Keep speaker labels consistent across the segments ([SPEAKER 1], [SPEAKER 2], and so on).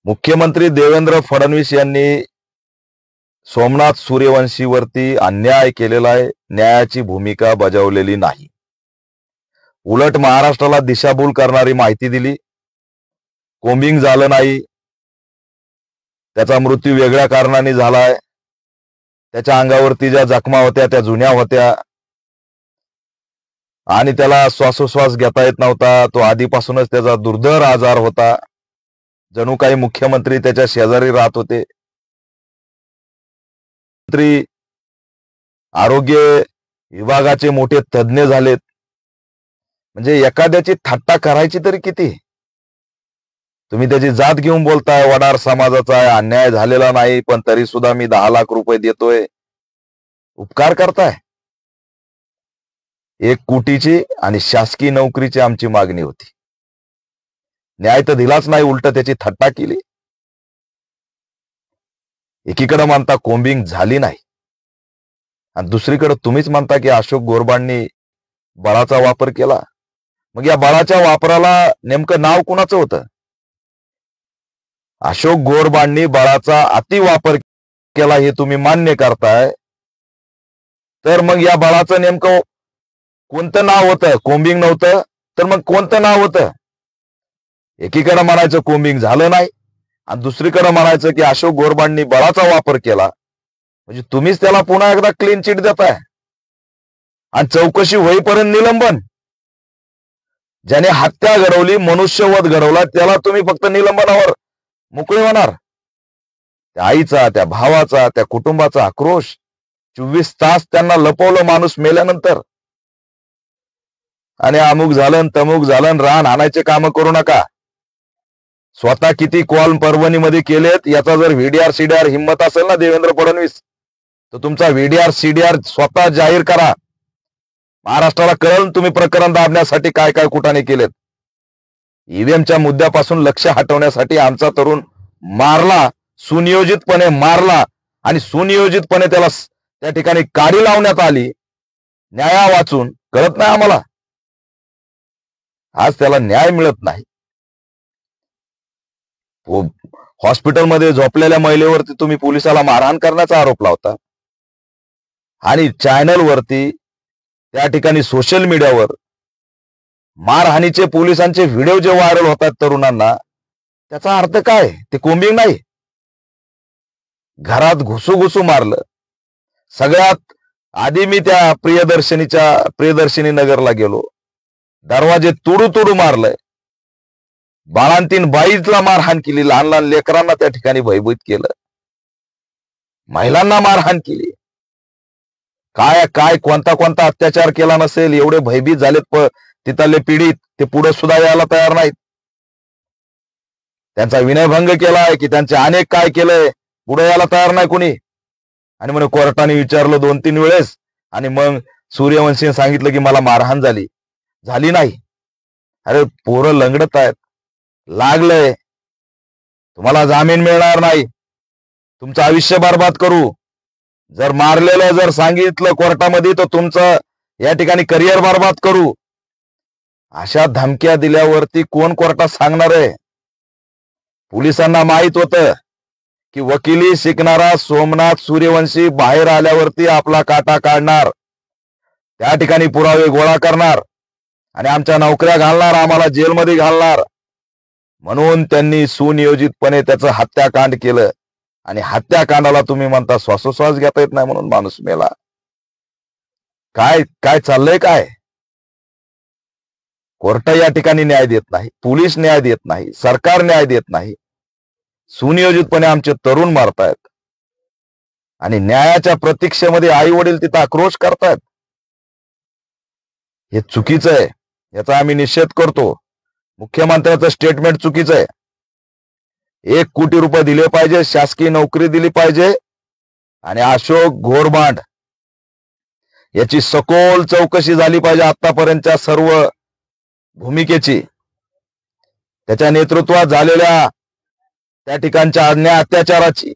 [SPEAKER 1] मुख्यमंत्री देवेंद्र फडणवीस यांनी सोमनाथ सूर्यवंशीवरती अन्याय केलेला आहे. न्यायाची भूमिका बजावलेली नाही. उलट महाराष्ट्राला दिशाभूल करणारी माहिती दिली. कोम्बिंग झालं नाही, त्याचा मृत्यू वेगळ्या कारणाने झालाय, त्याच्या अंगावरती ज्या जखमा होत्या त्या जुन्या होत्या आणि त्याला श्वासोश्वास घेता येत नव्हता. तो आधीपासूनच त्याचा दुर्धर आजार होता. जणू काही मुख्यमंत्री त्याच्या शेजारी राहत होते. मंत्री आरोग्य विभागाचे मोठे तज्ञ झालेत. म्हणजे एखाद्याची थट्टा करायची तरी किती. तुम्ही त्याची जात घेऊन बोलताय, वडार समाजाचा आहे, अन्याय झालेला नाही, पण तरी सुद्धा मी 10 लाख रुपये देतोय. उपकार करताय. 1 कोटीची आणि शासकीय नोकरीची आमची मागणी होती. न्याय तर दिलाच नाही, उलट त्याची थट्टा केली. एकीकडे म्हणता कोम्बिंग झाली नाही आणि दुसरीकडे तुम्हीच म्हणता की अशोक गोरबांनी बळाचा वापर केला. मग या बळाच्या वापराला नेमकं नाव कुणाचं होतं? अशोक गोरबांनी बळाचा अतिवापर केला हे तुम्ही मान्य करताय, तर मग या बळाचं नेमकं कोणतं नाव होतं? कोम्बिंग नव्हतं तर मग कोणतं नाव होतं? एकीकडे म्हणायचं कोम्बिंग झालं नाही आणि दुसरीकडे म्हणायचं की अशोक गोरबांनी बळाचा वापर केला. म्हणजे तुम्हीच त्याला पुन्हा एकदा क्लीन चिट देताय आणि चौकशी होईपर्यंत निलंबन. ज्याने हत्या घडवली, मनुष्यवध घडवला, त्याला तुम्ही फक्त निलंबनावर मोकळे होणार. त्या आईचा, त्या भावाचा, त्या कुटुंबाचा आक्रोश. 24 तास त्यांना लपवलं माणूस मेल्यानंतर. आणि अमुक झालं तमुक झालं, रान आणायचे काम करू नका. स्वतः किती कॉल परभणीमध्ये केलेत याचा जर व्हीडीआर सीडीआर हिंमत असेल ना देवेंद्र फडणवीस, तर तुमचा व्हीडीआर सीडीआर स्वतः जाहीर करा. महाराष्ट्राला कळलं तुम्ही प्रकरण दाबण्यासाठी काय काय कुठाने केलेत. ईव्हीएमच्या मुद्द्यापासून लक्ष हटवण्यासाठी आमचा तरुण मारला, सुनियोजितपणे मारला आणि सुनियोजितपणे त्याला त्या ठिकाणी काडी लावण्यात आली. न्याया वाचून कळत नाही आम्हाला. आज त्याला न्याय मिळत नाही. हॉस्पिटलमध्ये झोपलेल्या महिलेवरती तुम्ही पोलिसाला मारहाण करण्याचा आरोप लावता आणि चॅनलवरती त्या ठिकाणी सोशल मीडियावर मारहाणीचे पोलिसांचे व्हिडिओ जे व्हायरल होतात तरुणांना, त्याचा अर्थ काय? ते कोम्बिंग नाही. घरात घुसू मारलं. सगळ्यात आधी मी त्या प्रियदर्शिनी नगरला गेलो. दरवाजे तुडू मारलंय. बाळांतीन बाईजला मारहाण केली. लहान लहान लेकरांना त्या ठिकाणी भयभीत केलं. महिलांना मारहाण केली. काय काय कोणता अत्याचार केला नसेल, एवढे भयभीत झालेत तिथले पीडित, ते पुढे सुद्धा यायला तयार नाहीत. त्यांचा विनयभंग केलाय की त्यांचे अनेक काय केलंय, पुढे यायला तयार नाही कोणी. आणि म्हणे कोर्टाने विचारलं 2-3 वेळेस आणि मग सूर्यवंशीने सांगितलं की मला मारहाण झाली नाही. अरे पोरं लंगडत आहेत, लागलंय, तुम्हाला जामीन मिळणार नाही, तुमचं आयुष्य बर्बाद करू. जर मारलेलं जर सांगितलं कोर्टामध्ये तर तुमचं या ठिकाणी करिअर बर्बाद करू. अशा धमक्या दिल्यावरती कोण कोर्टात सांगणार आहे? पोलिसांना माहित होतं की वकिली शिकणारा सोमनाथ सूर्यवंशी बाहेर आल्यावरती आपला काटा काढणार, त्या ठिकाणी पुरावे गोळा करणार आणि आमच्या नोकऱ्या घालणार, आम्हाला जेलमध्ये घालणार. म्हणून त्यांनी सुनियोजितपणे त्याचं हत्याकांड केलं. आणि हत्याकांडाला तुम्ही म्हणता श्वासोश्वास घेता येत नाही म्हणून माणूस मेला. काय काय चाललंय काय? कोर्ट या ठिकाणी न्याय देत नाही, पोलीस न्याय देत नाही, सरकार न्याय देत नाही. सुनियोजितपणे आमचे तरुण मारतायत आणि न्यायाच्या प्रतीक्षेमध्ये आई वडील तिथं आक्रोश करतायत. हे चुकीचं आहे. याचा आम्ही निषेध करतो. मुख्यमंत्र्याचं स्टेटमेंट चुकीचं आहे. 1 कोटी रुपये दिले पाहिजे, शासकीय नोकरी दिली पाहिजे आणि अशोक गोरबांड याची सखोल चौकशी झाली पाहिजे. आतापर्यंतच्या सर्व भूमिकेची, त्याच्या नेतृत्वात झालेल्या त्या ठिकाणच्या अन्याय अत्याचाराची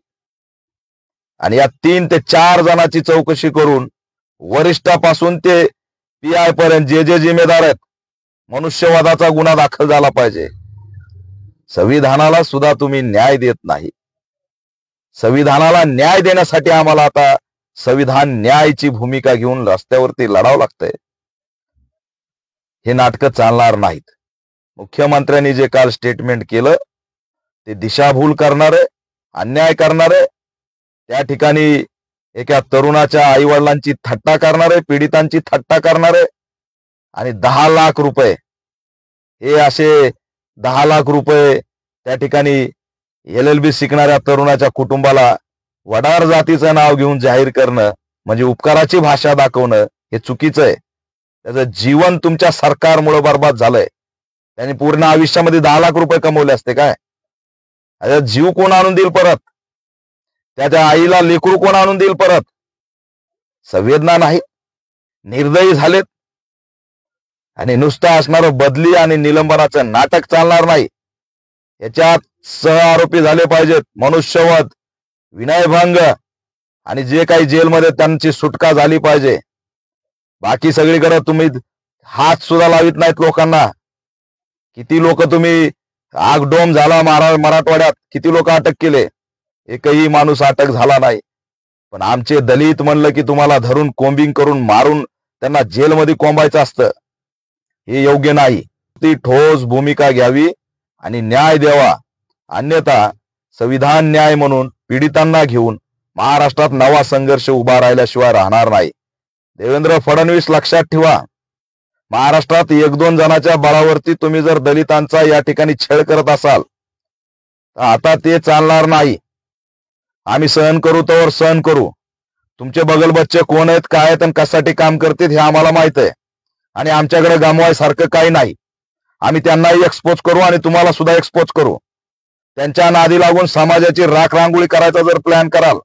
[SPEAKER 1] आणि या 3 ते 4 जणांची चौकशी करून वरिष्ठापासून ते PI पर्यंत जे जिम्मेदार आहेत, मनुष्यवधाचा गुन्हा दाखल झाला पाहिजे. संविधानाला सुद्धा तुम्ही न्याय देत नाही. संविधानाला न्याय देण्यासाठी आम्हाला आता संविधान न्यायाची भूमिका घेऊन रस्त्यावरती लढावं लागतंय. हे नाटकं चालणार नाहीत. मुख्यमंत्र्यांनी जे काल स्टेटमेंट केलं ते दिशाभूल करणारे, अन्याय करणारे, त्या ठिकाणी एका तरुणाच्या आईवडिलांची थट्टा करणारे, पीडितांची थट्टा करणारे आणि 10 लाख रुपये, हे असे 10 लाख रुपये त्या ठिकाणी LLB शिकणाऱ्या तरुणाच्या कुटुंबाला वडार जातीचं नाव घेऊन जाहीर करणं म्हणजे उपकाराची भाषा दाखवणं हे चुकीचं आहे. त्याचं जीवन तुमच्या सरकारमुळे बर्बाद झालंय. त्यांनी पूर्ण आयुष्यामध्ये 10 लाख रुपये कमवले असते काय? जीव कोण आणून देईल परत? त्याच्या आईला लेकरू कोण आणून देईल परत? संवेदना नाही, निर्दयी झालेत. आणि नुसतं असणारं बदली आणि निलंबनाचं नाटक चालणार नाही. याच्यात सह आरोपी झाले पाहिजेत, मनुष्यवध, विनयभंग आणि जे काही जेलमध्ये त्यांची सुटका झाली पाहिजे. बाकी सगळीकडे तुम्ही हात सुद्धा लावित नाहीत लोकांना. किती लोक तुम्ही आगडोम झाला मराठवाड्यात, किती लोक अटक केले, एकही माणूस अटक झाला नाही. पण आमचे दलित म्हणलं की तुम्हाला धरून कोम्बिंग करून मारून त्यांना जेलमध्ये कोंबायचं असतं. हे योग्य नाही. ती ठोस भूमिका घ्यावी आणि न्याय द्यावा. अन्यथा संविधान न्याय म्हणून पीडितांना घेऊन महाराष्ट्रात नवा संघर्ष उभा राहिल्याशिवाय राहणार नाही. देवेंद्र फडणवीस लक्षात ठेवा, महाराष्ट्रात 1-2 जणांच्या बळावरती तुम्ही जर दलितांचा या ठिकाणी छळ करत असाल तर आता ते चालणार नाही. आम्ही सहन करू तर सहन करू. तुमचे बगल बच्चे कोण आहेत, काय आहेत आणि कशासाठी काम करतात हे आम्हाला माहित आहे. आणि आमच्याकडे गमवायसारखं काही नाही. आम्ही त्यांनाही एक्सपोज करू आणि तुम्हाला सुद्धा एक्सपोज करू. त्यांच्या नादी लागून समाजाची राखरांगोळी करायचा जर प्लॅन कराल,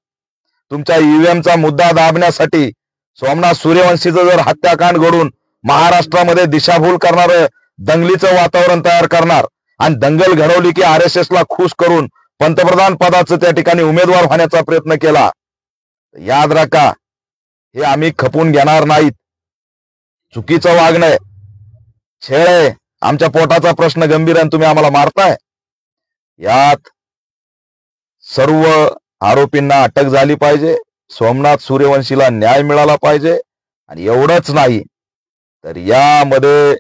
[SPEAKER 1] तुमच्या ईव्हीएमचा मुद्दा दाबण्यासाठी सोमनाथ सूर्यवंशीचं जर हत्याकांड घडून महाराष्ट्रामध्ये दिशाभूल करणारं दंगलीचं वातावरण तयार करणार आणि दंगल घडवली की RSS ला खुश करून पंतप्रधान पदाचं त्या ठिकाणी उमेदवार होण्याचा प्रयत्न केला, याद राखा, हे आम्ही खपून घेणार नाहीत. चुकीचं वागणं, छेड आहे, आमच्या पोटाचा प्रश्न गंभीर आहे, तुम्ही आम्हाला मारताय. यात सर्व आरोपींना अटक झाली पाहिजे, सोमनाथ सूर्यवंशीला न्याय मिळाला पाहिजे. आणि एवढंच नाही तर यामध्ये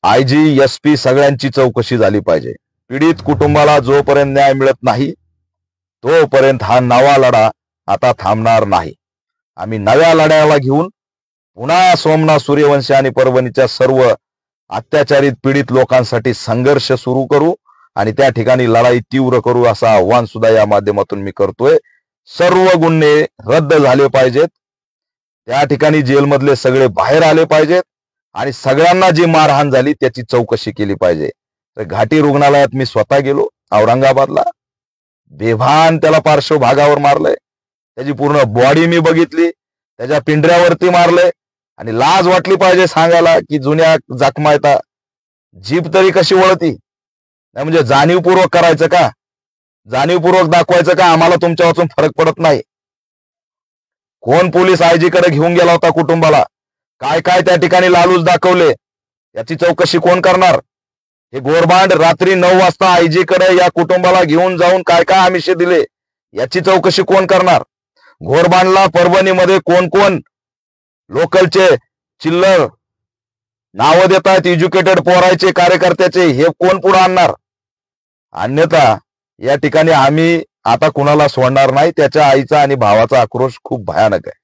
[SPEAKER 1] IG SP सगळ्यांची चौकशी झाली पाहिजे. पीडित कुटुंबाला जोपर्यंत न्याय मिळत नाही तोपर्यंत हा नवा लढा आता थांबणार नाही. आम्ही नव्या लढ्याला घेऊन पुन्हा सोमनाथ सूर्यवंशी आणि परभणीच्या सर्व अत्याचारित पीडित लोकांसाठी संघर्ष सुरू करू आणि त्या ठिकाणी लढाई तीव्र करू असं आव्हान सुद्धा या माध्यमातून मी करतोय. सर्व गुन्हे रद्द झाले पाहिजेत, त्या ठिकाणी जेलमधले सगळे बाहेर आले पाहिजेत आणि सगळ्यांना जी मारहाण झाली त्याची चौकशी केली पाहिजे. तर घाटी रुग्णालयात मी स्वतः गेलो औरंगाबादला, बेभान त्याला पार्श्वभागावर मारलंय, त्याची पूर्ण बॉडी मी बघितली, त्याच्या पिंढऱ्यावरती मारलंय. आणि लाज वाटली पाहिजे सांगायला की जुन्या जखमा येतात, जीभ तरी कशी वळती नाही. म्हणजे जाणीवपूर्वक करायचं का, जाणीवपूर्वक दाखवायचं का आम्हाला तुमच्या वाचून फरक पडत नाही. कोण पोलीस IG कडे घेऊन गेला होता कुटुंबाला, काय काय त्या ठिकाणी लालूच दाखवले, याची चौकशी कोण करणार? हे गोरबांड रात्री 9 वाजता IG कडे या कुटुंबाला घेऊन जाऊन काय काय आमिषे दिले याची चौकशी कोण करणार? घोरबांडला परभणीमध्ये कोण कोण लोकलचे चिल्लर नावं देत आहेत, एज्युकेटेड पोरायचे कार्यकर्त्याचे, हे कोण पुढे आणणार? अन्यथा या ठिकाणी आम्ही आता कुणाला सोडणार नाही. त्याच्या आईचा आणि भावाचा आक्रोश खूप भयानक आहे.